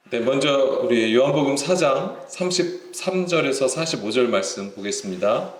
네, 먼저 우리 요한복음 4장 33절에서 45절 말씀 보겠습니다.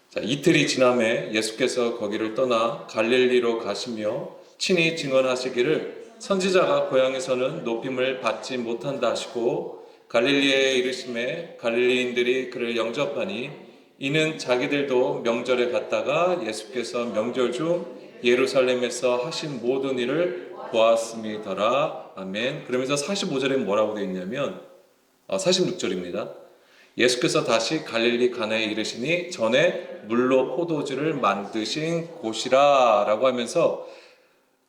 자, 이틀이 지남에 예수께서 거기를 떠나 갈릴리로 가시며 친히 증언하시기를 선지자가 고향에서는 높임을 받지 못한다 하시고 갈릴리에 이르심에 갈릴리인들이 그를 영접하니 이는 자기들도 명절에 갔다가 예수께서 명절 중 예루살렘에서 하신 모든 일을 보았음이더라. 아멘. 그러면서 45절에 뭐라고 되어 있냐면 46절입니다. 예수께서 다시 갈릴리 가나에 이르시니 전에 물로 포도주를 만드신 곳이라 라고 하면서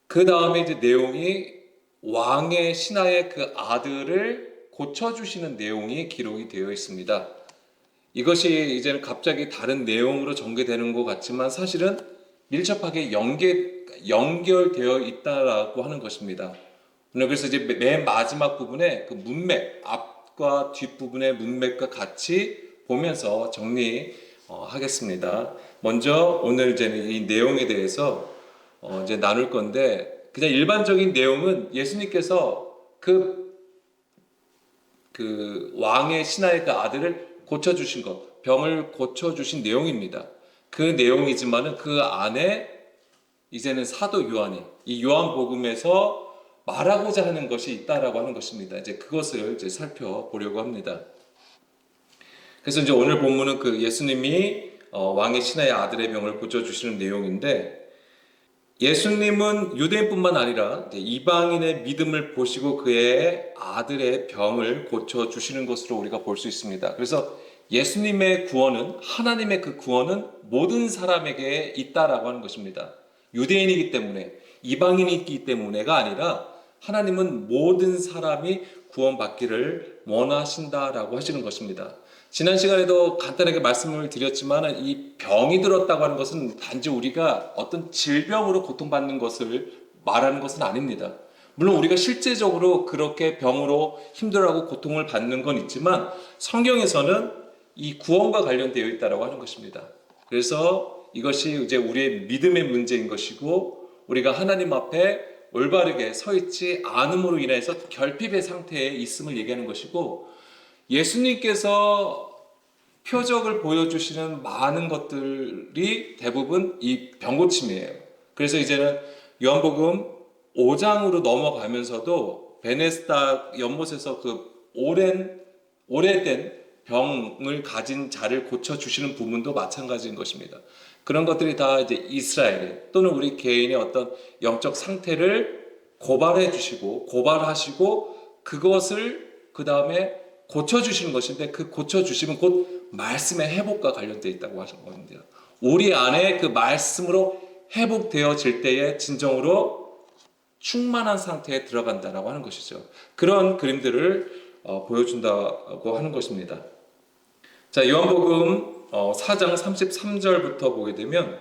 그 다음에 이제 내용이 왕의 신하의 그 아들을 고쳐주시는 내용이 기록이 되어 있습니다. 이것이 이제는 갑자기 다른 내용으로 전개되는 것 같지만 사실은 밀접하게 연결되어 있다라고 하는 것입니다. 그래서 이제 맨 마지막 부분에 그 문맥, 앞과 뒷부분의 문맥과 같이 보면서 정리하겠습니다. 먼저 오늘 이제 이 내용에 대해서 이제 나눌 건데, 그냥 일반적인 내용은 예수님께서 그 왕의 신하의 그 아들을 고쳐주신 것, 병을 고쳐주신 내용입니다. 그 내용이지만은 그 안에 이제는 사도 요한이 이 요한복음에서 말하고자 하는 것이 있다라고 하는 것입니다. 이제 그것을 이제 살펴보려고 합니다. 그래서 이제 오늘 본문은 그 예수님이 왕의 신하의 아들의 병을 고쳐주시는 내용인데, 예수님은 유대인뿐만 아니라 이방인의 믿음을 보시고 그의 아들의 병을 고쳐주시는 것으로 우리가 볼 수 있습니다. 그래서 예수님의 구원은, 하나님의 그 구원은 모든 사람에게 있다라고 하는 것입니다. 유대인이기 때문에, 이방인이기 때문에가 아니라 하나님은 모든 사람이 구원받기를 원하신다라고 하시는 것입니다. 지난 시간에도 간단하게 말씀을 드렸지만 이 병이 들었다고 하는 것은 단지 우리가 어떤 질병으로 고통받는 것을 말하는 것은 아닙니다. 물론 우리가 실제적으로 그렇게 병으로 힘들어하고 고통을 받는 건 있지만 성경에서는 이 구원과 관련되어 있다고 하는 것입니다. 그래서 이것이 이제 우리의 믿음의 문제인 것이고, 우리가 하나님 앞에 올바르게 서 있지 않음으로 인해서 결핍의 상태에 있음을 얘기하는 것이고, 예수님께서 표적을 보여주시는 많은 것들이 대부분 이 병고침이에요. 그래서 이제는 요한복음 5장으로 넘어가면서도 베네스다 연못에서 그 오래된 병을 가진 자를 고쳐주시는 부분도 마찬가지인 것입니다. 그런 것들이 다 이제 이스라엘 또는 우리 개인의 어떤 영적 상태를 고발하시고 그것을 그 다음에 고쳐주시는 것인데, 그 고쳐주심은 곧 말씀의 회복과 관련되어 있다고 하신 겁니다. 우리 안에 그 말씀으로 회복되어질 때에 진정으로 충만한 상태에 들어간다라고 하는 것이죠. 그런 그림들을 보여준다고 하는 것입니다. 자, 요한복음 4장 33절부터 보게 되면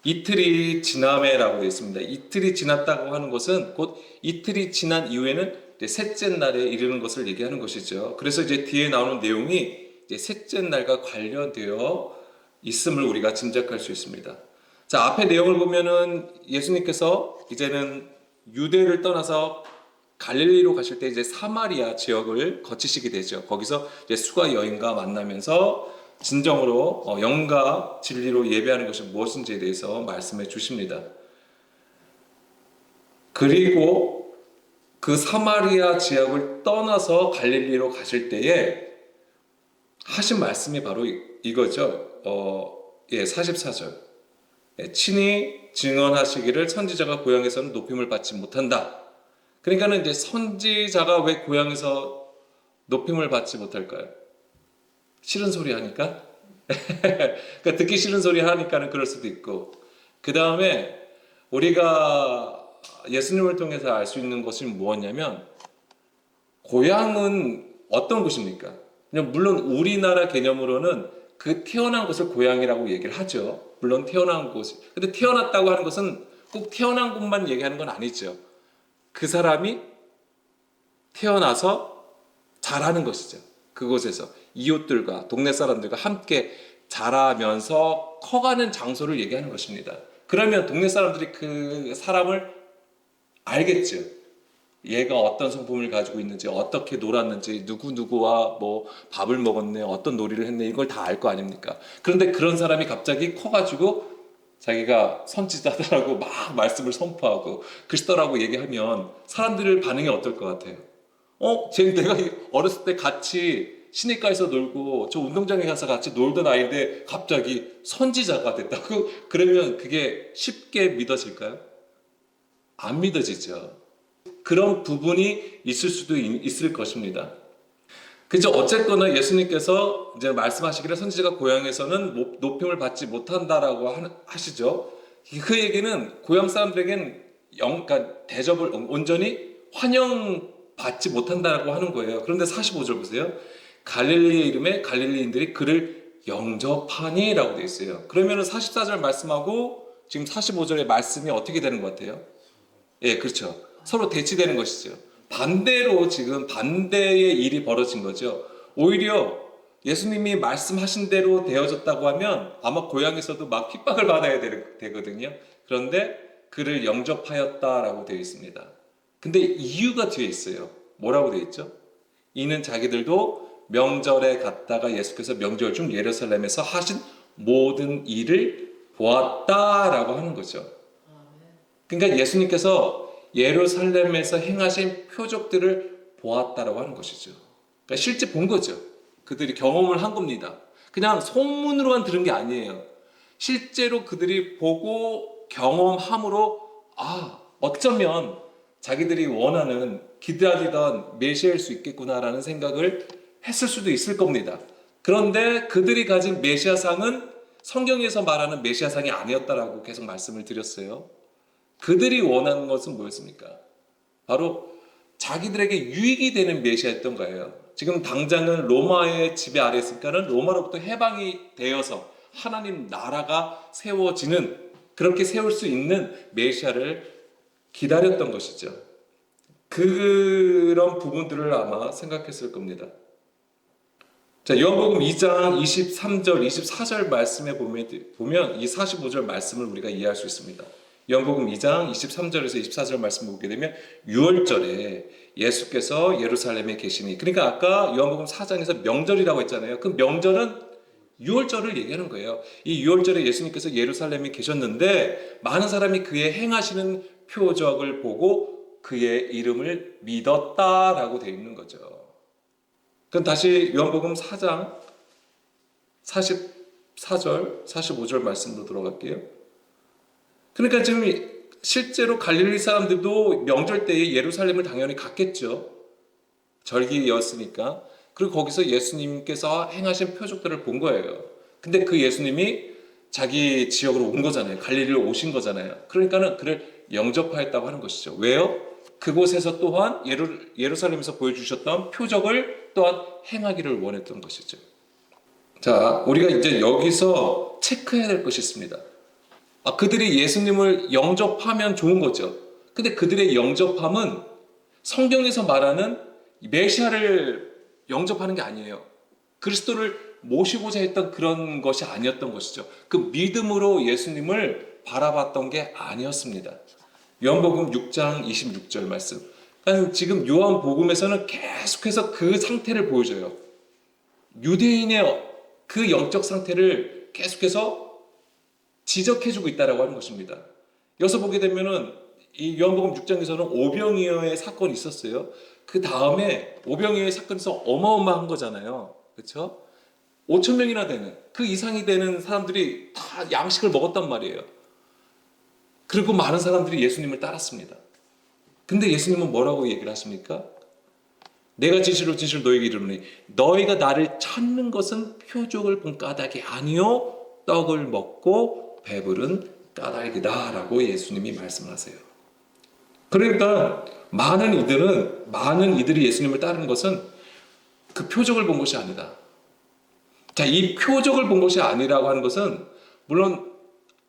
이틀이 지남에라고 되어 있습니다. 이틀이 지났다고 하는 것은 곧 이틀이 지난 이후에는 셋째 날에 이르는 것을 얘기하는 것이죠. 그래서 이제 뒤에 나오는 내용이 이제 셋째 날과 관련되어 있음을 우리가 짐작할 수 있습니다. 자, 앞에 내용을 보면은 예수님께서 이제는 유대를 떠나서 갈릴리로 가실 때 이제 사마리아 지역을 거치시게 되죠. 거기서 이제 수가 여인과 만나면서 진정으로 영과 진리로 예배하는 것이 무엇인지에 대해서 말씀해 주십니다. 그리고 그 사마리아 지역을 떠나서 갈릴리로 가실 때에 하신 말씀이 바로 이거죠. 44절. 친히 증언하시기를 선지자가 고향에서는 높임을 받지 못한다. 그러니까는 이제 선지자가 왜 고향에서 높임을 받지 못할까요? 싫은 소리 하니까? 그러니까 듣기 싫은 소리 하니까는 그럴 수도 있고, 그 다음에 우리가 예수님을 통해서 알 수 있는 것이 무엇이냐면, 고향은 어떤 곳입니까? 물론 우리나라 개념으로는 그 태어난 곳을 고향이라고 얘기를 하죠. 물론 태어난 곳이. 근데 태어났다고 하는 것은 꼭 태어난 곳만 얘기하는 건 아니죠. 그 사람이 태어나서 자라는 것이죠. 그곳에서 이웃들과 동네 사람들과 함께 자라면서 커가는 장소를 얘기하는 것입니다. 그러면 동네 사람들이 그 사람을 알겠죠. 얘가 어떤 성품을 가지고 있는지, 어떻게 놀았는지, 누구누구와 뭐 밥을 먹었네, 어떤 놀이를 했네, 이걸 다 알 거 아닙니까? 그런데 그런 사람이 갑자기 커가지고 자기가 선지자다라고 막 말씀을 선포하고 그리스도라고 얘기하면 사람들의 반응이 어떨 것 같아요? 쟤 내가 어렸을 때 같이 시내가에서 놀고 저 운동장에 가서 같이 놀던 아이인데 갑자기 선지자가 됐다고? 그러면 그게 쉽게 믿어질까요? 안 믿어지죠. 그런 부분이 있을 수도 있을 것입니다. 그죠? 어쨌거나 예수님께서 이제 말씀하시기를 선지자가 고향에서는 높임을 받지 못한다라고 하시죠. 그 얘기는 고향 사람들에겐 그러니까 대접을 온전히 환영받지 못한다라고 하는 거예요. 그런데 45절 보세요. 갈릴리의 이름에 갈릴리인들이 그를 영접하니라고 되어 있어요. 그러면은 44절 말씀하고 지금 45절의 말씀이 어떻게 되는 것 같아요? 예, 그렇죠. 서로 대치되는 것이죠. 반대로 지금 반대의 일이 벌어진 거죠. 오히려 예수님이 말씀하신 대로 되어졌다고 하면 아마 고향에서도 막 핍박을 받아야 되거든요. 그런데 그를 영접하였다라고 되어 있습니다. 근데 이유가 뒤에 있어요. 뭐라고 되어 있죠? 이는 자기들도 명절에 갔다가 예수께서 명절 중 예루살렘에서 하신 모든 일을 보았다라고 하는 거죠. 그러니까 예수님께서 예루살렘에서 행하신 표적들을 보았다라고 하는 것이죠. 그러니까 실제 본 거죠. 그들이 경험을 한 겁니다. 그냥 소문으로만 들은 게 아니에요. 실제로 그들이 보고 경험함으로 어쩌면 자기들이 원하는 기다리던 메시아일 수 있겠구나라는 생각을 했을 수도 있을 겁니다. 그런데 그들이 가진 메시아상은 성경에서 말하는 메시아상이 아니었다라고 계속 말씀을 드렸어요. 그들이 원하는 것은 뭐였습니까? 바로 자기들에게 유익이 되는 메시아였던 거예요. 지금 당장은 로마의 지배 아래 있으니까는 로마로부터 해방이 되어서 하나님 나라가 세워지는, 그렇게 세울 수 있는 메시아를 기다렸던 것이죠. 그런 부분들을 아마 생각했을 겁니다. 자, 요한복음 2장 23절, 24절 말씀에 보면 이 45절 말씀을 우리가 이해할 수 있습니다. 요한복음 2장 23절에서 24절 말씀 보게 되면 6월절에 예수께서 예루살렘에 계시니, 그러니까 아까 요한복음 4장에서 명절이라고 했잖아요. 그 명절은 6월절을 얘기하는 거예요. 이 6월절에 예수님께서 예루살렘에 계셨는데 많은 사람이 그의 행하시는 표적을 보고 그의 이름을 믿었다라고 되어 있는 거죠. 그럼 다시 요한복음 4장 44절, 45절 말씀으로 들어갈게요. 그러니까 지금 실제로 갈릴리 사람들도 명절 때에 예루살렘을 당연히 갔겠죠. 절기였으니까. 그리고 거기서 예수님께서 행하신 표적들을 본 거예요. 근데 그 예수님이 자기 지역으로 온 거잖아요. 갈릴리로 오신 거잖아요. 그러니까는 그를 영접하였다고 하는 것이죠. 왜요? 그곳에서 또한 예루살렘에서 보여주셨던 표적을 또한 행하기를 원했던 것이죠. 자, 우리가 이제 여기서 체크해야 될 것이 있습니다. 그들이 예수님을 영접하면 좋은 거죠. 근데 그들의 영접함은 성경에서 말하는 메시아를 영접하는 게 아니에요. 그리스도를 모시고자 했던 그런 것이 아니었던 것이죠. 그 믿음으로 예수님을 바라봤던 게 아니었습니다. 요한복음 6장 26절 말씀. 그러니까 지금 요한복음에서는 계속해서 그 상태를 보여줘요. 유대인의 그 영적 상태를 계속해서 지적해주고 있다라고 하는 것입니다. 여기서 보게 되면은 이 요한복음 6장에서는 오병이어의 사건이 있었어요. 그 다음에 오병이어의 사건에서 어마어마한 거잖아요. 그렇죠? 5천 명이나 되는, 그 이상이 되는 사람들이 다 양식을 먹었단 말이에요. 그리고 많은 사람들이 예수님을 따랐습니다. 근데 예수님은 뭐라고 얘기를 하십니까? 내가 진실로 진실로 너에게 이르노니 너희가 나를 찾는 것은 표적을 본 까닭이 아니요 떡을 먹고 배부른 까닭이다 라고 예수님이 말씀하세요. 그러니까 많은 이들이 예수님을 따르는 것은 그 표적을 본 것이 아니다. 자, 이 표적을 본 것이 아니라고 하는 것은, 물론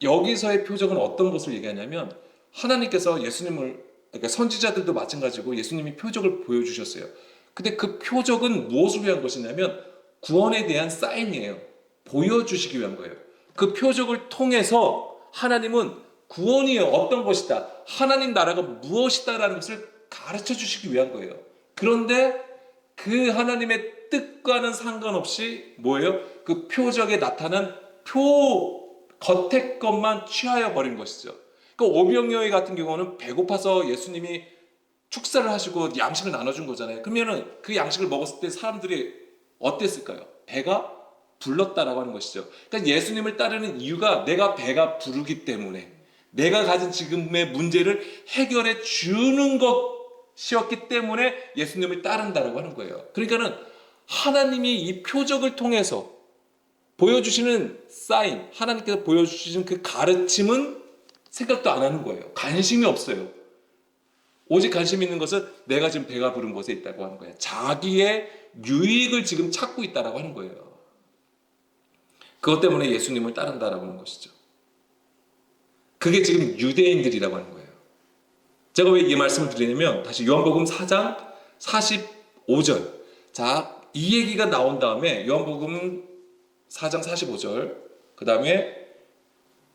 여기서의 표적은 어떤 것을 얘기하냐면 하나님께서 예수님을, 그러니까 선지자들도 마찬가지고 예수님이 표적을 보여주셨어요. 근데 그 표적은 무엇을 위한 것이냐면 구원에 대한 사인이에요. 보여주시기 위한 거예요. 그 표적을 통해서 하나님은 구원이 어떤 것이다, 하나님 나라가 무엇이다라는 것을 가르쳐 주시기 위한 거예요. 그런데 그 하나님의 뜻과는 상관없이 뭐예요? 그 표적에 나타난 겉의 것만 취하여 버린 것이죠. 그 오병이어 같은 경우는 배고파서 예수님이 축사를 하시고 양식을 나눠준 거잖아요. 그러면은 그 양식을 먹었을 때 사람들이 어땠을까요? 배가 불렀다라고 하는 것이죠. 그러니까 예수님을 따르는 이유가 내가 배가 부르기 때문에, 내가 가진 지금의 문제를 해결해 주는 것이었기 때문에 예수님을 따른다라고 하는 거예요. 그러니까는 하나님이 이 표적을 통해서 보여주시는 사인, 하나님께서 보여주시는 그 가르침은 생각도 안 하는 거예요. 관심이 없어요. 오직 관심 있는 것은 내가 지금 배가 부른 곳에 있다고 하는 거예요. 자기의 유익을 지금 찾고 있다라고 하는 거예요. 그것 때문에 예수님을 따른다라고 하는 것이죠. 그게 지금 유대인들이라고 하는 거예요. 제가 왜 이 말씀을 드리냐면 다시 요한복음 4장 45절. 자, 이 얘기가 나온 다음에 요한복음 4장 45절, 그 다음에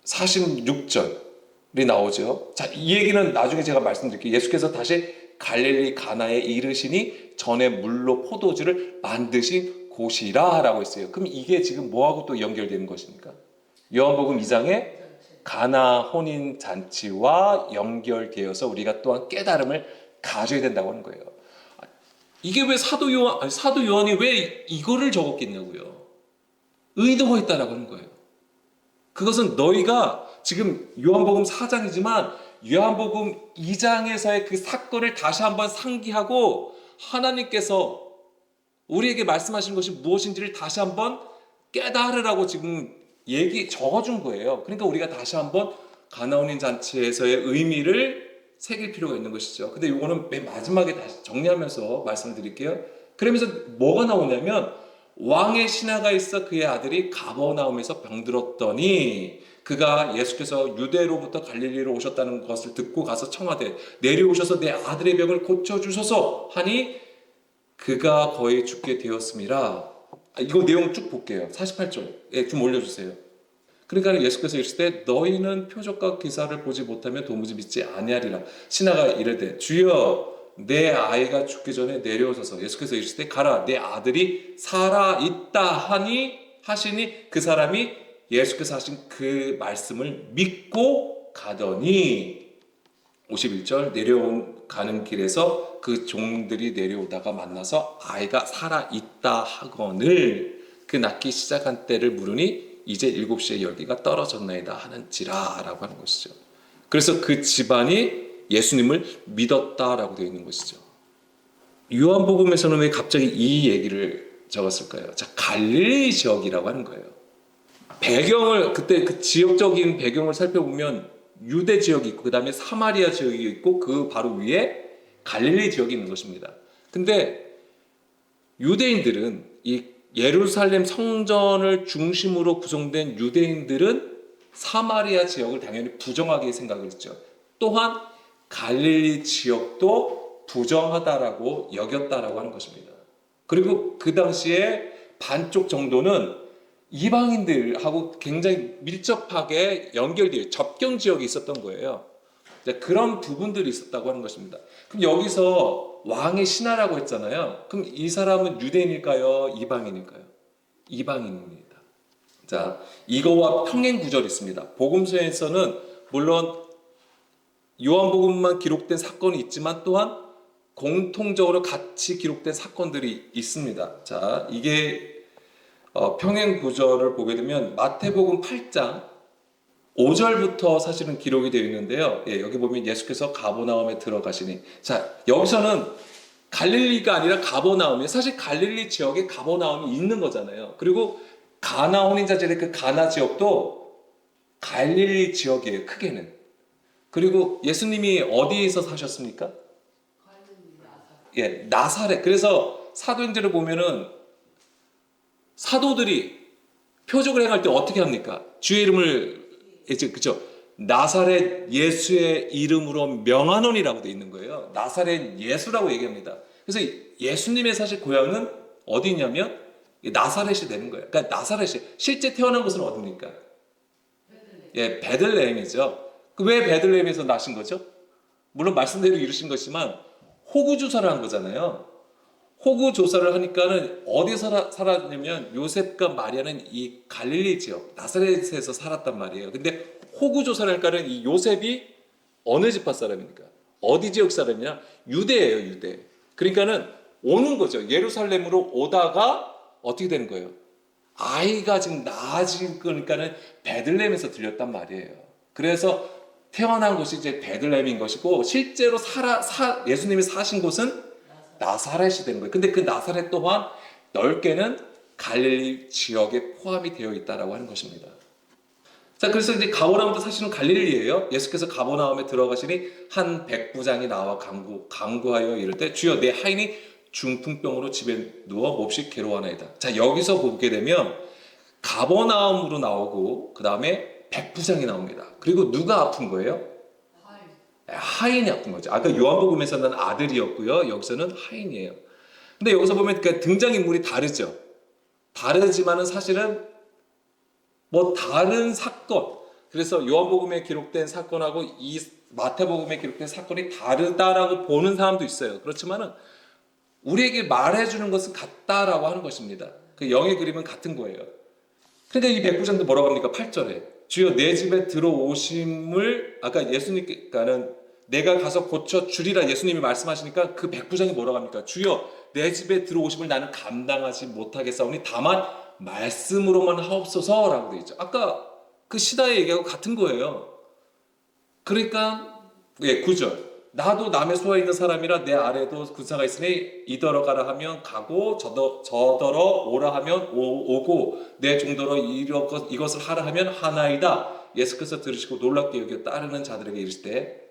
46절이 나오죠. 자, 이 얘기는 나중에 제가 말씀드릴게요. 예수께서 다시 갈릴리 가나에 이르시니 전에 물로 포도주를 만드신 곳이라 라고 했어요. 그럼 이게 지금 뭐하고 또 연결되는 것입니까? 요한복음 2장에 가나 혼인 잔치와 연결되어서 우리가 또한 깨달음을 가져야 된다고 하는 거예요. 이게 왜 사도 요한이 왜 이거를 적었겠냐고요. 의도가 있다라고 하는 거예요. 그것은 너희가 지금 요한복음 4장이지만 요한복음 2장에서의 그 사건을 다시 한번 상기하고 하나님께서 우리에게 말씀하신 것이 무엇인지를 다시 한번 깨달으라고 지금 적어준 거예요. 그러니까 우리가 다시 한번 가나혼인 잔치에서의 의미를 새길 필요가 있는 것이죠. 근데 이거는 맨 마지막에 다시 정리하면서 말씀드릴게요. 그러면서 뭐가 나오냐면 왕의 신하가 있어 그의 아들이 가버나움에서 병들었더니 그가 예수께서 유대로부터 갈릴리로 오셨다는 것을 듣고 가서 청하되 내려오셔서 내 아들의 병을 고쳐주소서 하니 그가 거의 죽게 되었음이라. 이거 내용 쭉 볼게요. 48절 좀 올려주세요. 그러니까 예수께서 이르시되 너희는 표적과 기사를 보지 못하면 도무지 믿지 아니하리라. 신하가 이르되 주여 내 아이가 죽기 전에 내려오셔서 예수께서 이르시되 가라 내 아들이 살아있다 하시니 그 사람이 예수께서 하신 그 말씀을 믿고 가더니 51절 가는 길에서 그 종들이 내려오다가 만나서 아이가 살아있다 하거늘 그 낳기 시작한 때를 물으니 이제 7시에 열기가 떨어졌나이다 하는지라 라고 하는 것이죠. 그래서 그 집안이 예수님을 믿었다라고 되어 있는 것이죠. 요한복음에서는 왜 갑자기 이 얘기를 적었을까요? 자, 갈릴리 지역이라고 하는 거예요. 배경을 그때 그 지역적인 배경을 살펴보면 유대 지역이 있고 그 다음에 사마리아 지역이 있고 그 바로 위에 갈릴리 지역이 있는 것입니다. 근데 유대인들은 이 예루살렘 성전을 중심으로 구성된 유대인들은 사마리아 지역을 당연히 부정하게 생각을 했죠. 또한 갈릴리 지역도 부정하다라고 여겼다라고 하는 것입니다. 그리고 그 당시에 반쪽 정도는 이방인들하고 굉장히 밀접하게 연결되어 접경 지역이 있었던 거예요. 그런 부분들이 있었다고 하는 것입니다. 그럼 여기서 왕의 신하라고 했잖아요. 그럼 이 사람은 유대인일까요? 이방인일까요? 이방인입니다. 자, 이거와 평행 구절이 있습니다. 복음서에서는 물론 요한복음만 기록된 사건이 있지만 또한 공통적으로 같이 기록된 사건들이 있습니다. 자, 이게 평행 구절을 보게 되면 마태복음 8장 5절부터 사실은 기록이 되어 있는데요. 여기 보면 예수께서 가버나움에 들어가시니, 자, 여기서는 갈릴리가 아니라 가버나움이에요. 사실 갈릴리 지역에 가버나움이 있는 거잖아요. 그리고 가나 혼인자들의 그 가나 지역도 갈릴리 지역이에요, 크게는. 그리고 예수님이 어디에서 사셨습니까? 나사렛. 그래서 사도행전을 보면은 사도들이 표적을 행할 때 어떻게 합니까? 주의 이름을, 그쵸? 나사렛 예수의 이름으로 명하노니라고 되어 있는 거예요. 나사렛 예수라고 얘기합니다. 그래서 예수님의 사실 고향은 어디냐면 나사렛이 되는 거예요. 그러니까 나사렛이 실제 태어난 곳은 어디입니까? 베들레헴이죠. 왜 베들레헴에서 나신 거죠? 물론 말씀대로 이루신 것이지만 호구 조사를 한 거잖아요. 호구 조사를 하니까는 어디서 살았냐면 요셉과 마리아는 이 갈릴리 지역 나사렛에서 살았단 말이에요. 근데 호구 조사를 하니까는 이 요셉이 어느 지파 사람입니까? 어디 지역 사람이냐? 유대예요, 유대. 그러니까는 오는 거죠. 예루살렘으로 오다가 어떻게 되는 거예요? 아이가 지금 낳아진 거니까는 베들레헴에서 들렸단 말이에요. 그래서 태어난 곳이 이제 베들레헴인 것이고 실제로 예수님이 사신 곳은 나사렛이 되는 거예요. 근데 그 나사렛 또한 넓게는 갈릴리 지역에 포함이 되어 있다라고 하는 것입니다. 자, 그래서 이제 가버나움도 사실은 갈릴리예요. 예수께서 가버나움에 들어가시니 한 백부장이 나와 간구하여 이를 때 주여 내 하인이 중풍병으로 집에 누워 몹시 괴로워하나이다. 자, 여기서 보게 되면 가버나움으로 나오고 그 다음에 백부장이 나옵니다. 그리고 누가 아픈 거예요? 하인이 아픈 거죠. 아까 요한복음에서는 아들이었고요. 여기서는 하인이에요. 근데 여기서 보면 그 등장인물이 다르죠. 다르지만은 사실은 뭐 다른 사건. 그래서 요한복음에 기록된 사건하고 이 마태복음에 기록된 사건이 다르다라고 보는 사람도 있어요. 그렇지만은 우리에게 말해주는 것은 같다라고 하는 것입니다. 그 영의 그림은 같은 거예요. 그러니까 이 백부장도 뭐라고 합니까? 8절에 주여 내 집에 들어오심을 아까 예수님께는 내가 가서 고쳐주리라 예수님이 말씀하시니까 그 백부장이 뭐라고 합니까? 주여 내 집에 들어오심을 나는 감당하지 못하겠사오니 다만 말씀으로만 하옵소서라고 되어 있죠. 아까 그 시다의 얘기하고 같은 거예요. 그러니까 9절 나도 남의 소에 있는 사람이라 내 아래도 군사가 있으니 이더러 가라 하면 가고 저더러 오라 하면 오고 내 종더러 이것을 하라 하면 하나이다. 예수께서 들으시고 놀랍게 여겨 따르는 자들에게 이르시되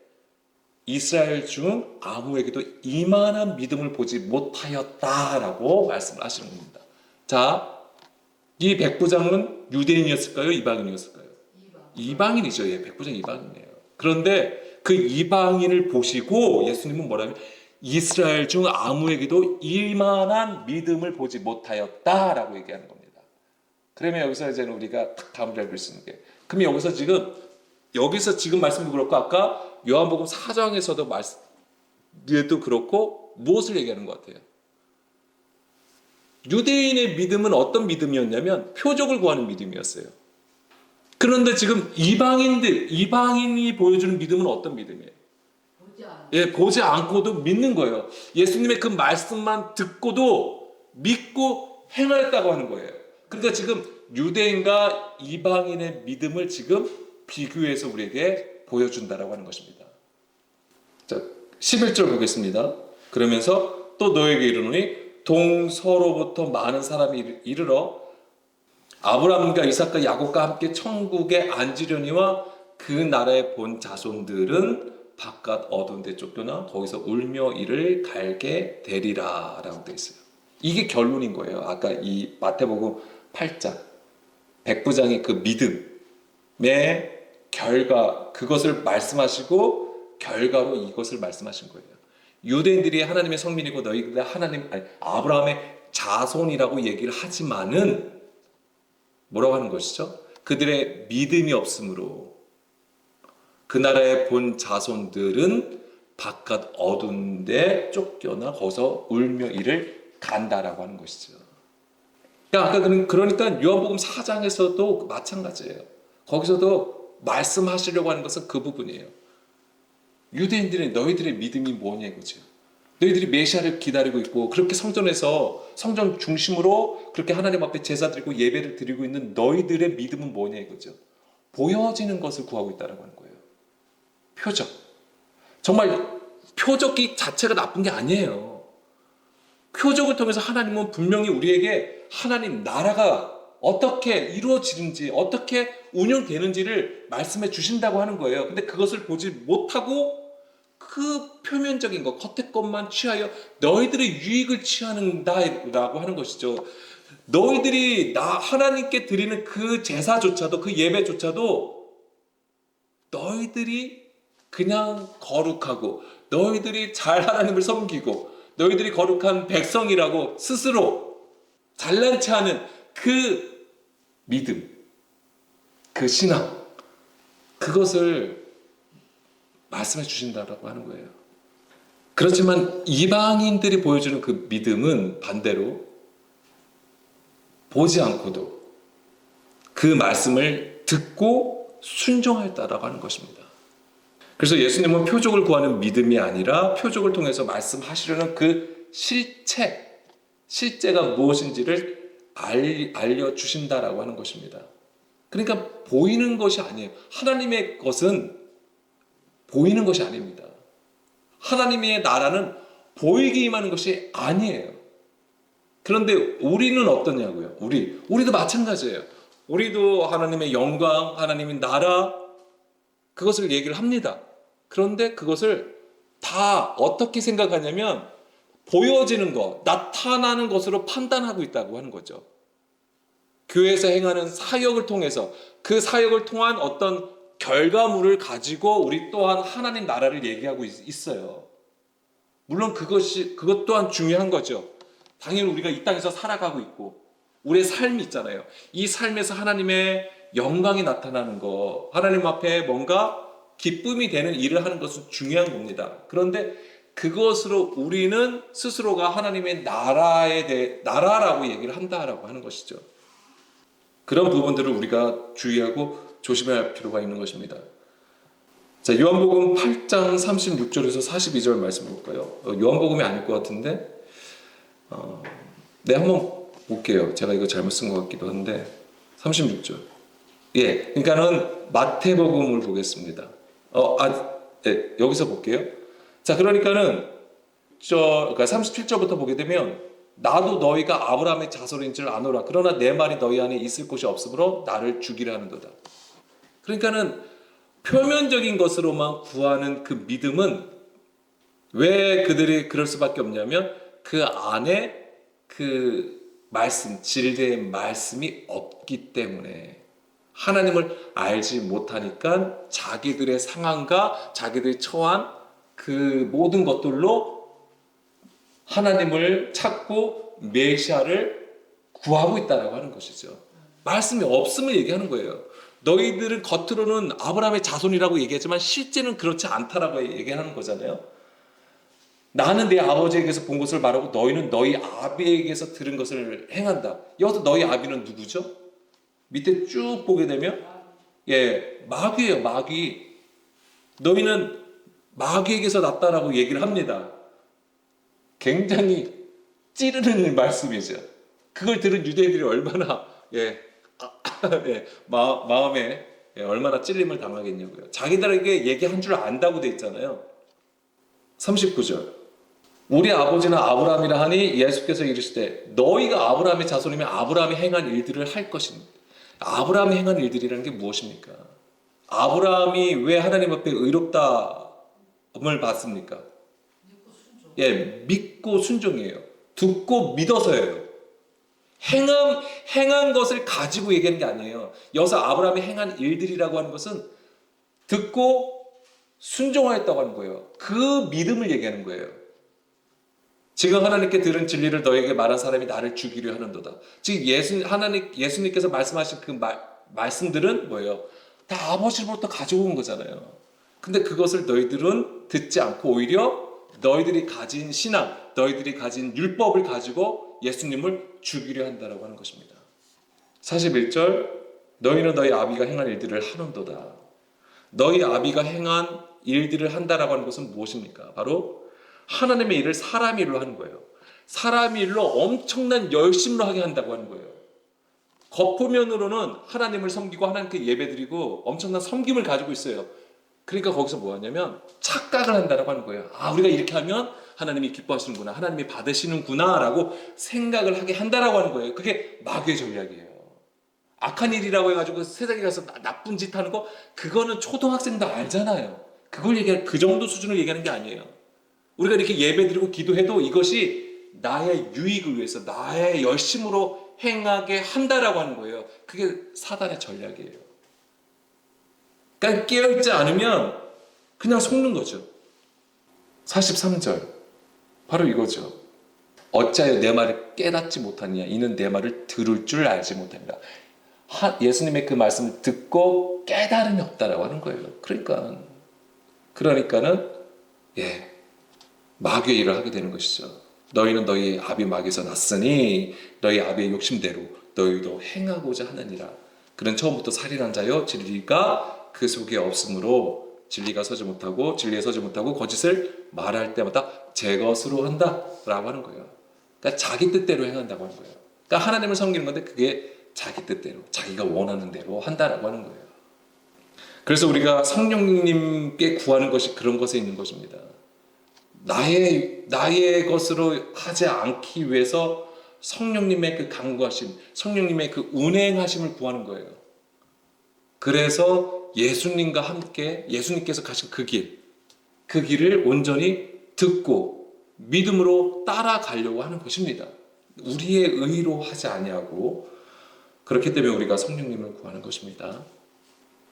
이스라엘 중 아무에게도 이만한 믿음을 보지 못하였다라고 말씀을 하시는 겁니다. 자, 이 백부장은 유대인이었을까요? 이방인이었을까요? 이방인이죠. 예, 백부장 이방인이에요. 그런데 그 이방인을 보시고 예수님은 뭐라면 이스라엘 중 아무에게도 이만한 믿음을 보지 못하였다라고 얘기하는 겁니다. 그러면 여기서 이제 우리가 다음을 알고 있는 게 그럼 여기서 지금 말씀도 그렇고 아까 요한복음 4장에서도 말씀도 그렇고 무엇을 얘기하는 것 같아요? 유대인의 믿음은 어떤 믿음이었냐면 표적을 구하는 믿음이었어요. 그런데 지금 이방인이 보여주는 믿음은 어떤 믿음이에요? 보지 않고도 믿는 거예요. 예수님의 그 말씀만 듣고도 믿고 행하였다고 하는 거예요. 그러니까 지금 유대인과 이방인의 믿음을 지금 비교해서 우리에게 보여준다라고 하는 것입니다. 자, 11절 보겠습니다. 그러면서 또 너에게 이르노니 동서로부터 많은 사람이 이르러 아브라함과 이삭과 야곱과 함께 천국에 앉으려니와 그 나라에 본 자손들은 바깥 어두운 데 쫓겨나 거기서 울며 이를 갈게 되리라 라고 되어 있어요. 이게 결론인 거예요. 아까 이 마태복음 8장 백부장의 그 믿음의 결과 그것을 말씀하시고 결과로 이것을 말씀하신 거예요. 유대인들이 하나님의 성민이고 너희들 아브라함의 자손이라고 얘기를 하지만은 뭐라고 하는 것이죠? 그들의 믿음이 없으므로 그 나라에 본 자손들은 바깥 어두운 데 쫓겨나 거기서 울며 이를 간다라고 하는 것이죠. 그러니까 요한복음 4장에서도 마찬가지예요. 거기서도 말씀하시려고 하는 것은 그 부분이에요. 유대인들이 너희들의 믿음이 뭐냐 이거죠. 너희들이 메시아를 기다리고 있고 그렇게 성전에서 성전 중심으로 그렇게 하나님 앞에 제사 드리고 예배를 드리고 있는 너희들의 믿음은 뭐냐 이거죠. 보여지는 것을 구하고 있다는 거예요. 표적. 정말 표적이 자체가 나쁜 게 아니에요. 표적을 통해서 하나님은 분명히 우리에게 하나님 나라가 어떻게 이루어지는지 어떻게 운영되는지를 말씀해 주신다고 하는 거예요. 근데 그것을 보지 못하고 그 표면적인 것, 겉의 것만 취하여 너희들의 유익을 취하는다라고 하는 것이죠. 너희들이 하나님께 드리는 그 제사조차도 그 예배조차도 너희들이 그냥 거룩하고 너희들이 잘 하나님을 섬기고 너희들이 거룩한 백성이라고 스스로 잘난치 않은 그 믿음, 그 신앙, 그것을 말씀해 주신다라고 하는 거예요. 그렇지만 이방인들이 보여주는 그 믿음은 반대로 보지 않고도 그 말씀을 듣고 순종했다라고 하는 것입니다. 그래서 예수님은 표적을 구하는 믿음이 아니라 표적을 통해서 말씀하시려는 그 실제가 무엇인지를 알려주신다라고 하는 것입니다. 그러니까 보이는 것이 아니에요. 하나님의 것은 보이는 것이 아닙니다. 하나님의 나라는 보이게 임하는 것이 아니에요. 그런데 우리는 어떠냐고요? 우리도 마찬가지예요. 우리도 하나님의 영광, 하나님의 나라, 그것을 얘기를 합니다. 그런데 그것을 다 어떻게 생각하냐면 보여지는 것, 나타나는 것으로 판단하고 있다고 하는 거죠. 교회에서 행하는 사역을 통해서 그 사역을 통한 어떤 결과물을 가지고 우리 또한 하나님 나라를 얘기하고 있어요. 물론 그것 또한 중요한 거죠. 당연히 우리가 이 땅에서 살아가고 있고 우리의 삶이 있잖아요. 이 삶에서 하나님의 영광이 나타나는 거, 하나님 앞에 뭔가 기쁨이 되는 일을 하는 것은 중요한 겁니다. 그런데 그것으로 우리는 스스로가 하나님의 나라라고 얘기를 한다라고 하는 것이죠. 그런 부분들을 우리가 주의하고 조심해야 할 필요가 있는 것입니다. 자, 요한복음 8장 36절에서 42절 말씀 볼까요? 요한복음이 아닐 것 같은데 네, 한번 볼게요. 제가 이거 잘못 쓴 것 같기도 한데 36절. 예, 그러니까는 마태복음을 보겠습니다. 네, 여기서 볼게요. 자, 그러니까는 그러니까 37절부터 보게 되면 나도 너희가 아브라함의 자손인 줄 아노라. 그러나 내 말이 너희 안에 있을 곳이 없으므로 나를 죽이려 하는도다. 그러니까는 표면적인 것으로만 구하는 그 믿음은 왜 그들이 그럴 수밖에 없냐면 그 안에 그 말씀, 진리의 말씀이 없기 때문에 하나님을 알지 못하니까 자기들의 상황과 자기들이 처한 그 모든 것들로 하나님을 찾고 메시아를 구하고 있다라고 하는 것이죠. 말씀이 없음을 얘기하는 거예요. 너희들은 겉으로는 아브라함의 자손이라고 얘기하지만 실제는 그렇지 않다라고 얘기하는 거잖아요. 나는 내 아버지에게서 본 것을 말하고 너희는 너희 아비에게서 들은 것을 행한다. 여기서 너희 아비는 누구죠? 밑에 쭉 보게 되면 마귀예요. 마귀. 너희는 마귀에게서 났다라고 얘기를 합니다. 굉장히 찌르는 말씀이죠. 그걸 들은 유대인들이 얼마나 마음에 얼마나 찔림을 당하겠냐고요. 자기들에게 얘기한 줄 안다고 돼 있잖아요. 39절. 우리 아버지는 아브라함이라 하니 예수께서 이르시되 너희가 아브라함의 자손이면 아브라함이 행한 일들을 할 것입니다. 아브라함이 행한 일들이라는 게 무엇입니까? 아브라함이 왜 하나님 앞에 의롭다함을 받습니까? 믿고 순종이에요. 듣고 믿어서예요. 행한 것을 가지고 얘기하는 게 아니에요. 여기서 아브라함이 행한 일들이라고 하는 것은 듣고 순종하였다고 하는 거예요. 그 믿음을 얘기하는 거예요. 지금 하나님께 들은 진리를 너에게 말한 사람이 나를 죽이려 하는도다. 지금 예수님께서 말씀하신 그 말씀들은 뭐예요? 다 아버지로부터 가져온 거잖아요. 근데 그것을 너희들은 듣지 않고 오히려 너희들이 가진 신앙, 너희들이 가진 율법을 가지고 예수님을 죽이려 한다라고 하는 것입니다. 41절. 너희는 너희 아비가 행한 일들을 하는도다. 너희 아비가 행한 일들을 한다라고 하는 것은 무엇입니까? 바로 하나님의 일을 사람의 일로 하는 거예요. 사람의 일로 엄청난 열심으로 하게 한다고 하는 거예요. 겉표면으로는 하나님을 섬기고 하나님께 예배드리고 엄청난 섬김을 가지고 있어요. 그러니까 거기서 뭐 하냐면 착각을 한다라고 하는 거예요. 우리가 이렇게 하면 하나님이 기뻐하시는구나, 하나님이 받으시는구나 라고 생각을 하게 한다라고 하는 거예요. 그게 마귀의 전략이에요. 악한 일이라고 해가지고 세상에 가서 나쁜 짓 하는 거, 그거는 초등학생도 알잖아요. 그 정도 수준을 얘기하는 게 아니에요. 우리가 이렇게 예배드리고 기도해도 이것이 나의 유익을 위해서 나의 열심으로 행하게 한다라고 하는 거예요. 그게 사단의 전략이에요. 그러니까 깨어있지 않으면 그냥 속는 거죠. 43절. 바로 이거죠. 어찌하여 내 말을 깨닫지 못하느냐. 이는 내 말을 들을 줄 알지 못합니다. 예수님의 그 말씀을 듣고 깨달음이 없다라고 하는 거예요. 그러니까는 마귀의 일을 하게 되는 것이죠. 너희는 너희 아비 마귀에서 났으니 너희 아비의 욕심대로 너희도 행하고자 하느니라. 그는 처음부터 살인한 자여 진리가 그 속에 없으므로 진리가 서지 못하고 진리에 서지 못하고 거짓을 말할 때마다 제 것으로 한다라고 하는 거예요. 그러니까 자기 뜻대로 행한다고 하는 거예요. 그러니까 하나님을 섬기는 건데 그게 자기 뜻대로 자기가 원하는 대로 한다라고 하는 거예요. 그래서 우리가 성령님께 구하는 것이 그런 것에 있는 것입니다. 나의 것으로 하지 않기 위해서 성령님의 그 강구하심, 성령님의 그 운행하심을 구하는 거예요. 그래서 예수님과 함께 예수님께서 가신 그 길을 온전히 듣고 믿음으로 따라가려고 하는 것입니다. 우리의 의로 하지 아니하고 그렇기 때문에 우리가 성령님을 구하는 것입니다.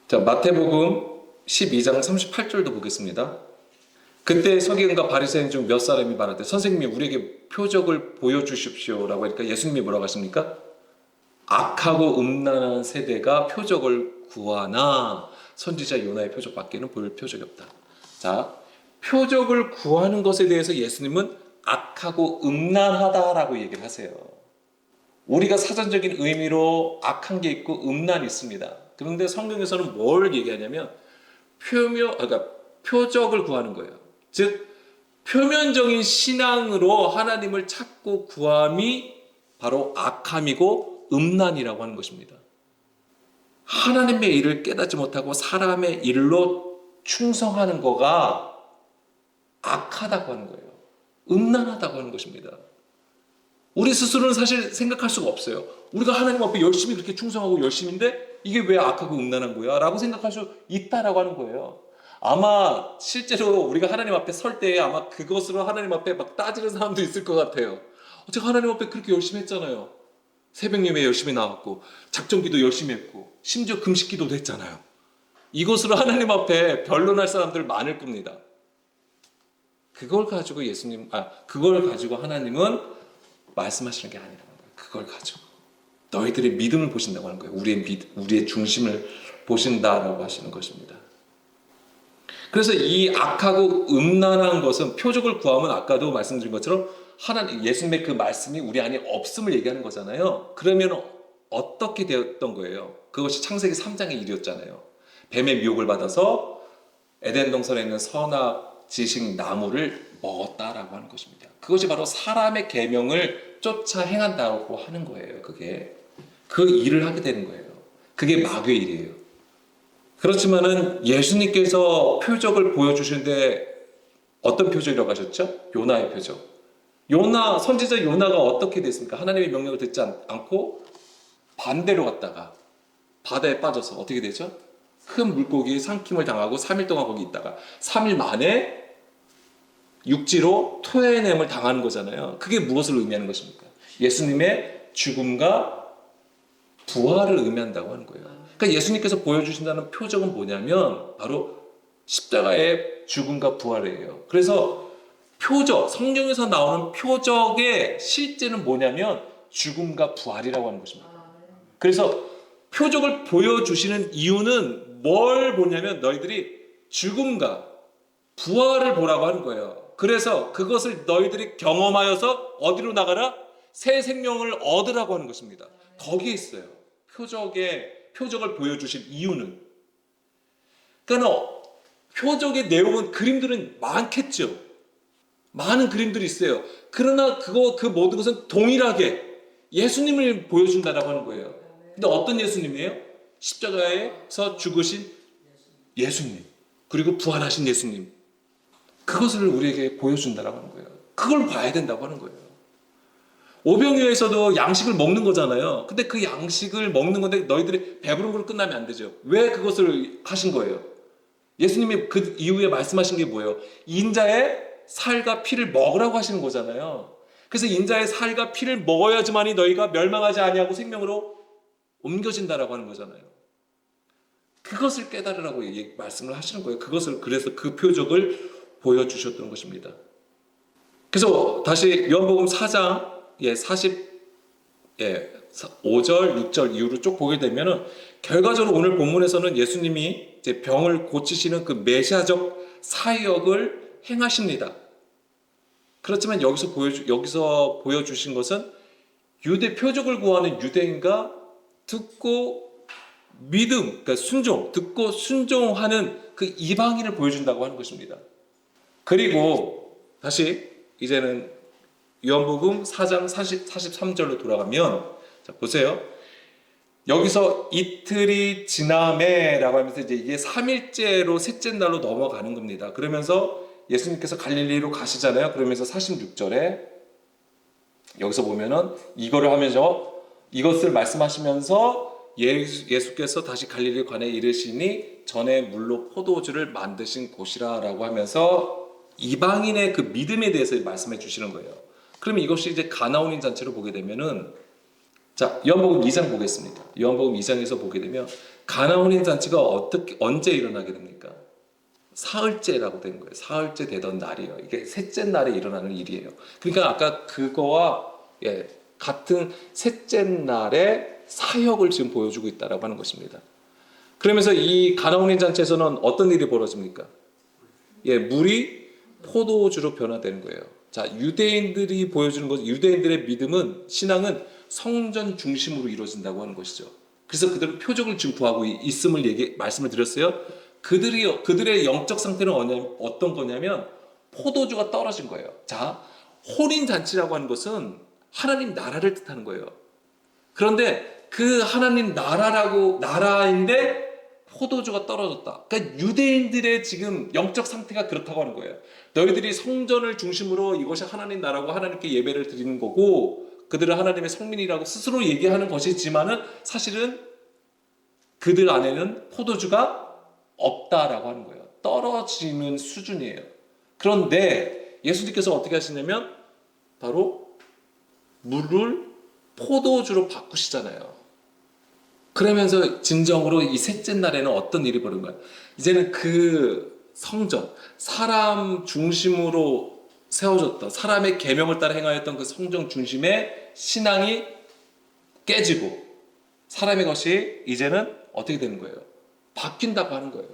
자, 마태복음 12장 38절도 보겠습니다. 그때 서기관과 바리새인 중 몇 사람이 말할 때 선생님이 우리에게 표적을 보여주십시오라고 하니까 예수님이 뭐라고 하십니까? 악하고 음란한 세대가 표적을 구하나 선지자 요나의 표적밖에는 볼 표적이 없다. 자, 표적을 구하는 것에 대해서 예수님은 악하고 음란하다라고 얘기를 하세요. 우리가 사전적인 의미로 악한 게 있고 음란이 있습니다. 그런데 성경에서는 뭘 얘기하냐면 그러니까 표적을 구하는 거예요. 즉 표면적인 신앙으로 하나님을 찾고 구함이 바로 악함이고 음란이라고 하는 것입니다. 하나님의 일을 깨닫지 못하고 사람의 일로 충성하는 거가 악하다고 하는 거예요. 음란하다고 하는 것입니다. 우리 스스로는 사실 생각할 수가 없어요. 우리가 하나님 앞에 열심히 그렇게 충성하고 열심인데 이게 왜 악하고 음란한 거야? 라고 생각할 수 있다라고 하는 거예요. 아마 실제로 우리가 하나님 앞에 설 때 아마 그것으로 하나님 앞에 막 따지는 사람도 있을 것 같아요. 제가 하나님 앞에 그렇게 열심히 했잖아요. 새벽 예배 열심히 나왔고 작정기도 열심히 했고 심지어 금식기도도 했잖아요. 이것으로 하나님 앞에 변론할 사람들 많을 겁니다. 그걸 가지고 그걸 가지고 하나님은 말씀하시는 게 아니라는 거예요. 그걸 가지고 너희들의 믿음을 보신다고 하는 거예요. 우리의 중심을 보신다라고 하시는 것입니다. 그래서 이 악하고 음란한 것은 표적을 구하면 아까도 말씀드린 것처럼 예수님의 그 말씀이 우리 안에 없음을 얘기하는 거잖아요. 그러면 어떻게 되었던 거예요? 그것이 창세기 3장의 일이었잖아요. 뱀의 미혹을 받아서 에덴 동산에 있는 선악 지식 나무를 먹었다라고 하는 것입니다. 그것이 바로 사람의 계명을 쫓아 행한다고 하는 거예요. 그게 그 일을 하게 되는 거예요. 그게 마귀의 일이에요. 그렇지만은 예수님께서 표적을 보여주시는데 어떤 표적이라고 하셨죠? 요나의 표적. 선지자 요나가 어떻게 됐습니까? 하나님의 명령을 듣지 않고 반대로 갔다가 바다에 빠져서 어떻게 되죠? 큰 물고기에 삼킴을 당하고 3일 동안 거기 있다가 3일 만에 육지로 토해냄을 당하는 거잖아요. 그게 무엇을 의미하는 것입니까? 예수님의 죽음과 부활을 의미한다고 하는 거예요. 그러니까 예수님께서 보여주신다는 표적은 뭐냐면 바로 십자가의 죽음과 부활이에요. 그래서 성경에서 나오는 표적의 실제는 뭐냐면 죽음과 부활이라고 하는 것입니다. 그래서 표적을 보여주시는 이유는 뭘 보냐면 너희들이 죽음과 부활을 보라고 하는 거예요. 그래서 그것을 너희들이 경험하여서 어디로 나가라? 새 생명을 얻으라고 하는 것입니다. 거기에 있어요. 표적을 보여주실 이유는. 그러니까 표적의 내용은 그림들은 많겠죠. 많은 그림들이 있어요. 그러나 그 모든 것은 동일하게 예수님을 보여준다라고 하는 거예요. 근데 어떤 예수님이에요? 십자가에서 죽으신 예수님. 그리고 부활하신 예수님. 그것을 우리에게 보여준다라고 하는 거예요. 그걸 봐야 된다고 하는 거예요. 오병이어에서도 양식을 먹는 거잖아요. 근데 그 양식을 먹는 건데 너희들이 배부른 걸로 끝나면 안 되죠. 왜 그것을 하신 거예요? 예수님이 그 이후에 말씀하신 게 뭐예요? 인자의 살과 피를 먹으라고 하시는 거잖아요. 그래서 인자의 살과 피를 먹어야지만이 너희가 멸망하지 아니하고 생명으로 옮겨진다라고 하는 거잖아요. 그것을 깨달으라고 말씀을 하시는 거예요. 그래서 그 표적을 보여주셨던 것입니다. 그래서 다시 요한복음 4장 5절, 6절 이후로 쭉 보게 되면 결과적으로 오늘 본문에서는 예수님이 이제 병을 고치시는 그 메시아적 사역을 행하십니다. 그렇지만 여기서 보여주신 것은 유대 표적을 구하는 유대인과 듣고 믿음, 그러니까 순종, 듣고 순종하는 그 이방인을 보여준다고 하는 것입니다. 그리고 다시 이제는 요한복음 4장 43절로 돌아가면 자, 보세요. 여기서 이틀이 지남에라고 하면서 이제 이게 3일째로 셋째 날로 넘어가는 겁니다. 그러면서 예수님께서 갈릴리로 가시잖아요. 그러면서 46절에 여기서 보면은 이거를 하면서 이것을 말씀하시면서 예수께서 다시 갈릴리 관에 이르시니 전에 물로 포도주를 만드신 곳이라라고 하면서 이방인의 그 믿음에 대해서 말씀해 주시는 거예요. 그러면 이것이 이제 가나온인 잔치로 보게 되면은 자, 요한복음 2장 보겠습니다. 요한복음 2장에서 보게 되면 가나온인 잔치가 언제 일어나게 됩니까? 사흘째라고 된 거예요. 사흘째 되던 날이에요. 이게 셋째 날에 일어나는 일이에요. 그러니까 아까 그거와 같은 셋째 날의 사역을 지금 보여주고 있다라고 하는 것입니다. 그러면서 이 가나온인 잔치에서는 어떤 일이 벌어집니까? 물이 포도주로 변화되는 거예요. 자, 유대인들이 보여주는 것, 유대인들의 믿음은 신앙은 성전 중심으로 이루어진다고 하는 것이죠. 그래서 그들은 표적을 지금 구하고 있음을 말씀을 드렸어요. 그들의 영적 상태는 어떤 거냐면 포도주가 떨어진 거예요. 자, 혼인 잔치라고 하는 것은 하나님 나라를 뜻하는 거예요. 그런데 그 하나님 나라인데 포도주가 떨어졌다. 그러니까 유대인들의 지금 영적 상태가 그렇다고 하는 거예요. 너희들이 성전을 중심으로 이것이 하나님 나라고 하나님께 예배를 드리는 거고 그들은 하나님의 성민이라고 스스로 얘기하는 것이지만은 사실은 그들 안에는 포도주가 없다라고 하는 거예요. 떨어지는 수준이에요. 그런데 예수님께서 어떻게 하시냐면 바로 물을 포도주로 바꾸시잖아요. 그러면서 진정으로 이 셋째 날에는 어떤 일이 벌어진 거예요? 이제는 그 성전, 사람 중심으로 세워졌던 사람의 계명을 따라 행하였던 그 성전 중심의 신앙이 깨지고 사람의 것이 이제는 어떻게 되는 거예요? 바뀐다고 하는 거예요.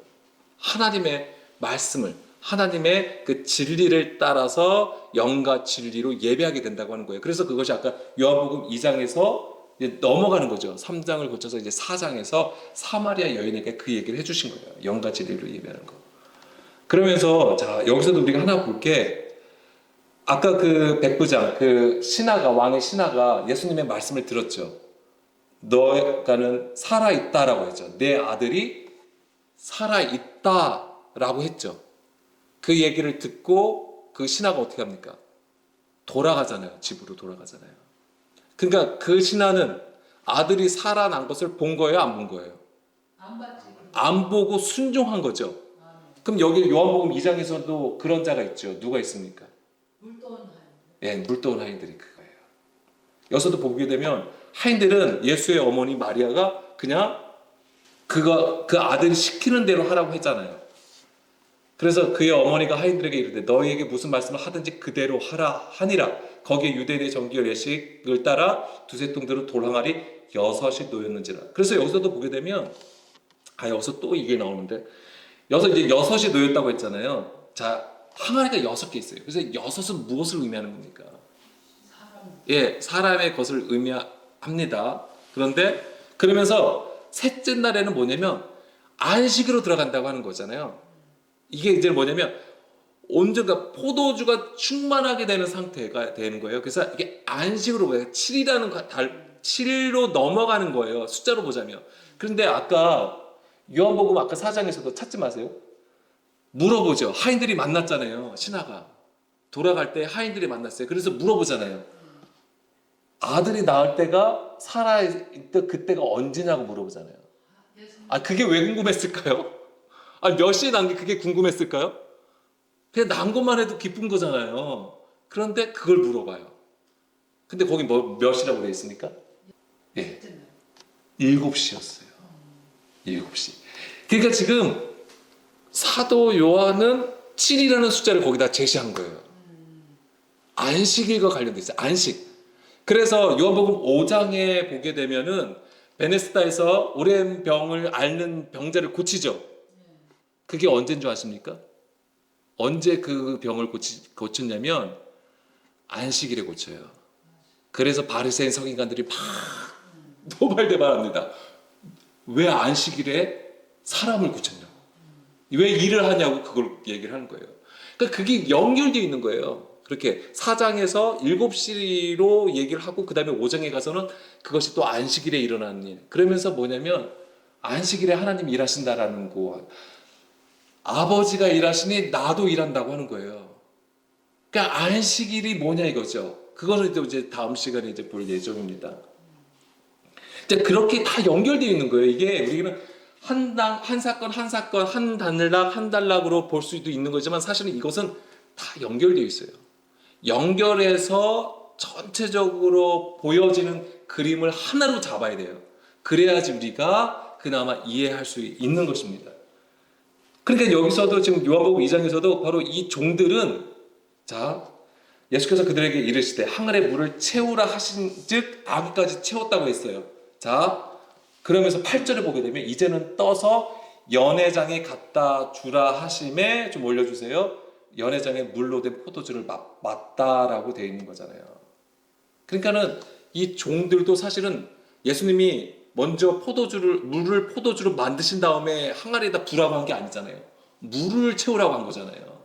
하나님의 말씀을 하나님의 그 진리를 따라서 영과 진리로 예배하게 된다고 하는 거예요. 그래서 그것이 아까 요한복음 2장에서 이제 넘어가는 거죠. 3장을 거쳐서 이제 4장에서 사마리아 여인에게 그 얘기를 해주신 거예요. 영과 진리로 예배하는 거. 그러면서 자 여기서도 우리가 하나 볼 게 아까 그 백부장 그 왕의 신하가 예수님의 말씀을 들었죠. 너가는 살아있다라고 했죠. 내 아들이 살아있다라고 했죠. 그 얘기를 듣고 그 신하가 어떻게 합니까? 돌아가잖아요. 집으로 돌아가잖아요. 그러니까 그 신하는 아들이 살아난 것을 본 거예요? 안 본 거예요? 안 보고 순종한 거죠. 그럼 여기 요한복음 2장에서도 그런 자가 있죠. 누가 있습니까? 물도온 하인들이 그거예요. 여기서도 보게 되면 하인들은 예수의 어머니 마리아가 그냥 그 아들이 시키는 대로 하라고 했잖아요. 그래서 그의 어머니가 하인들에게 이르되 너희에게 무슨 말씀을 하든지 그대로 하라 하니라. 거기에 유대인의 정기와 예식을 따라 두세 통대로 돌항아리 6이 놓였는지라. 그래서 여기서도 보게 되면 여기서 또 이게 나오는데 여기서 이제 6이 놓였다고 했잖아요. 자, 항아리가 6개 있어요. 그래서 6은 무엇을 의미하는 겁니까? 사람의 것을 의미합니다. 그런데 그러면서 셋째 날에는 뭐냐면 안식으로 들어간다고 하는 거잖아요. 이게 이제 뭐냐면 온전히 포도주가 충만하게 되는 상태가 되는 거예요. 그래서 이게 안식으로 보여요. 7로 넘어가는 거예요. 숫자로 보자면. 그런데 아까 요한복음 아까 4장에서도 찾지 마세요. 물어보죠. 하인들이 만났잖아요. 신하가 돌아갈 때 하인들이 만났어요. 그래서 물어보잖아요. 아들이 낳을 때가 살아있던 그때가 언제냐고 물어보잖아요. 그게 왜 궁금했을까요? 몇 시에 난 게 그게 궁금했을까요? 그냥 난 것만 해도 기쁜 거잖아요. 그런데 그걸 물어봐요. 근데 거기 몇 시라고 되어 있습니까? 7시였어요. 7시. 그러니까 지금 사도 요한은 7이라는 숫자를 거기다 제시한 거예요. 안식일과 관련돼 있어요. 안식. 그래서 요한복음 5장에 보게 되면은 베네스다에서 오랜 병을 앓는 병자를 고치죠. 그게 언제인 줄 아십니까? 언제 그 병을 고쳤냐면 안식일에 고쳐요. 그래서 바리새인 서기관들이 막 노발대발합니다. 왜 안식일에 사람을 고쳤냐고, 왜 일을 하냐고 그걸 얘기를 하는 거예요. 그러니까 그게 연결되어 있는 거예요. 그렇게 4장에서 7시로 얘기를 하고 그 다음에 5장에 가서는 그것이 또 안식일에 일어나는 일. 그러면서 뭐냐면 안식일에 하나님이 일하신다라는 거, 아버지가 일하시니 나도 일한다고 하는 거예요. 그러니까 안식일이 뭐냐 이거죠. 그거는 또 이제 다음 시간에 이제 볼 예정입니다. 이제 그렇게 다 연결되어 있는 거예요. 이게 우리는 한 사건 한 사건 한 단락 한 단락으로 볼 수도 있는 거지만 사실은 이것은 다 연결되어 있어요. 연결해서 전체적으로 보여지는 그림을 하나로 잡아야 돼요. 그래야지 우리가 그나마 이해할 수 있는 것입니다. 그러니까 여기서도 지금 요한복음 2장에서도 바로 이 종들은, 자, 예수께서 그들에게 이르시되 항아리에 물을 채우라 하신즉 아기까지 채웠다고 했어요. 자, 그러면서 8절을 보게 되면 이제는 떠서 연회장에 갖다 주라 하심에, 좀 올려주세요. 연회장에 물로 된 포도주를 맞다라고 되어 있는 거잖아요. 그러니까는 이 종들도 사실은 예수님이 먼저 물을 포도주로 만드신 다음에 항아리에다 부라고 한 게 아니잖아요. 물을 채우라고 한 거잖아요.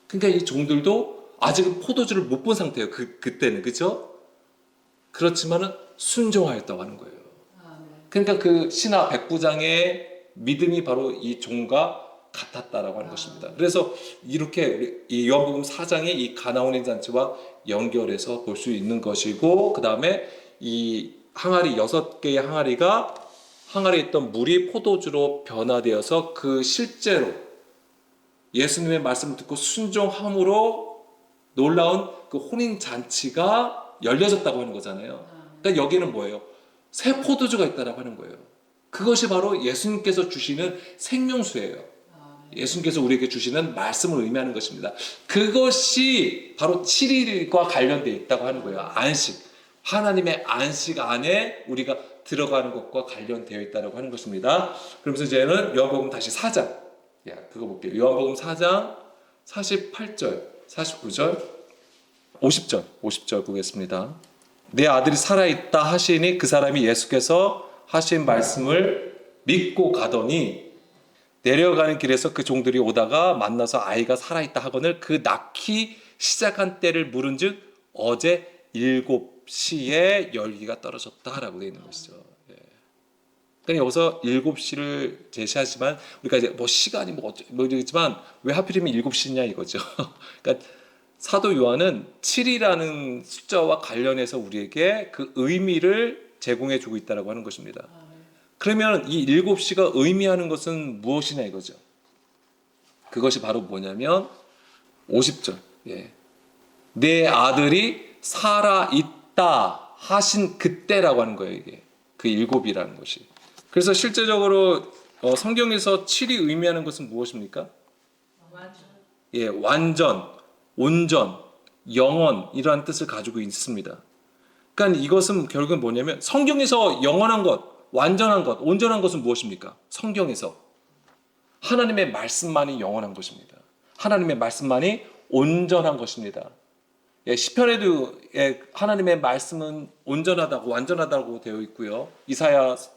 그러니까 이 종들도 아직은 포도주를 못 본 상태예요. 그때는, 그렇죠? 그렇지만은 순종하였다고 하는 거예요. 그러니까 그 신하 백부장의 믿음이 바로 이 종과 같았다라고 하는 것입니다. 그래서 이렇게 이 요한복음 4장의 이 가나온의 잔치와 연결해서 볼 수 있는 것이고, 그 다음에 이 항아리 6개의 항아리에 있던 물이 포도주로 변화되어서 그 실제로 예수님의 말씀을 듣고 순종함으로 놀라운 그 혼인 잔치가 열려졌다고 하는 거잖아요. 그러니까 여기는 뭐예요? 새 포도주가 있다라고 하는 거예요. 그것이 바로 예수님께서 주시는 생명수예요. 예수님께서 우리에게 주시는 말씀을 의미하는 것입니다. 그것이 바로 7일과 관련되어 있다고 하는 거예요. 안식. 하나님의 안식 안에 우리가 들어가는 것과 관련되어 있다고 하는 것입니다. 그러면서 이제는 요한복음 다시 4장. 그거 볼게요. 요한복음 4장 48절, 49절, 50절 보겠습니다. 내 아들이 살아있다 하시니 그 사람이 예수께서 하신 말씀을 믿고 가더니 내려가는 길에서 그 종들이 오다가 만나서 아이가 살아있다 하거늘 그 낳기 시작한 때를 물은즉 어제 7시에 열기가 떨어졌다라고 되어 있는 것이죠. 그러니까 여기서 7시를 제시하지만 우리가 이제 뭐 시간이 이러지만 왜 하필이면 7시냐 이거죠. 그러니까 사도 요한은 7이라는 숫자와 관련해서 우리에게 그 의미를 제공해 주고 있다고 하는 것입니다. 그러면 이 7시가 의미하는 것은 무엇이냐 이거죠. 그것이 바로 뭐냐면 50절. 내 아들이 살아있다 하신 그때라고 하는 거예요. 이게 그 7이라는 것이. 그래서 실제적으로 성경에서 7이 의미하는 것은 무엇입니까? 완전, 온전, 영원 이러한 뜻을 가지고 있습니다. 그러니까 이것은 결국은 뭐냐면 성경에서 영원한 것, 완전한 것, 온전한 것은 무엇입니까? 성경에서 하나님의 말씀만이 영원한 것입니다. 하나님의 말씀만이 온전한 것입니다. 시편에도 하나님의 말씀은 온전하다고 완전하다고 되어 있고요. 이사야서에서도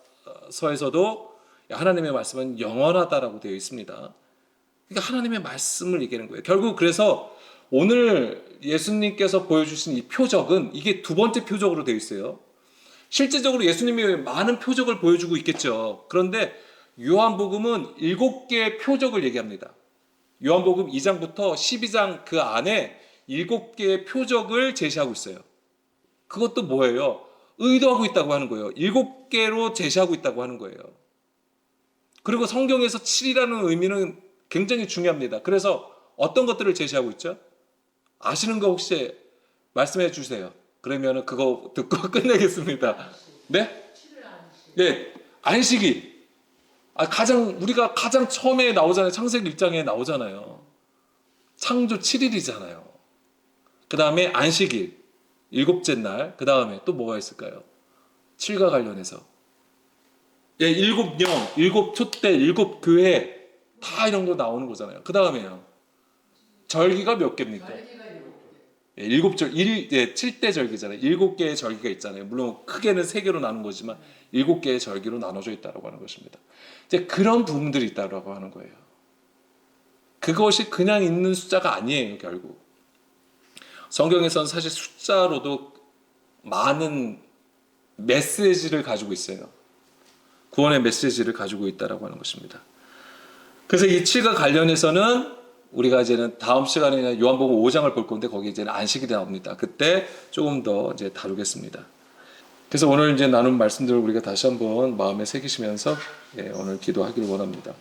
하나님의 말씀은 영원하다라고 되어 있습니다. 그러니까 하나님의 말씀을 얘기하는 거예요. 결국 그래서 오늘 예수님께서 보여주신 이 표적은 이게 두 번째 표적으로 되어 있어요. 실제적으로 예수님이 많은 표적을 보여주고 있겠죠. 그런데 요한복음은 7개의 표적을 얘기합니다. 요한복음 2장부터 12장 그 안에 7개의 표적을 제시하고 있어요. 그것도 뭐예요? 의도하고 있다고 하는 거예요. 7개로 제시하고 있다고 하는 거예요. 그리고 성경에서 7이라는 의미는 굉장히 중요합니다. 그래서 어떤 것들을 제시하고 있죠? 아시는 거 혹시 말씀해 주세요. 그러면 그거 듣고 끝내겠습니다. 네? 네, 안식일. 우리가 가장 처음에 나오잖아요. 창세기 1장에 나오잖아요. 창조 7일이잖아요. 그 다음에 안식일, 7째 날. 그 다음에 또 뭐가 있을까요? 7과 관련해서. 7영, 7촛대, 7교회. 다 이런 거 나오는 거잖아요. 그 다음에요. 절기가 몇 개입니까? 칠대 절기잖아요. 7개의 절기가 있잖아요. 물론 크게는 3개로 나눈 거지만 7개의 절기로 나눠져 있다고 하는 것입니다. 이제 그런 부분들이 있다고 하는 거예요. 그것이 그냥 있는 숫자가 아니에요, 결국. 성경에서는 사실 숫자로도 많은 메시지를 가지고 있어요. 구원의 메시지를 가지고 있다라고 하는 것입니다. 그래서 이 7과 관련해서는 우리가 이제는 다음 시간에 요한복음 5장을 볼 건데 거기 이제는 안식일이 나옵니다. 그때 조금 더 이제 다루겠습니다. 그래서 오늘 이제 나눈 말씀들을 우리가 다시 한번 마음에 새기시면서 오늘 기도하기를 원합니다.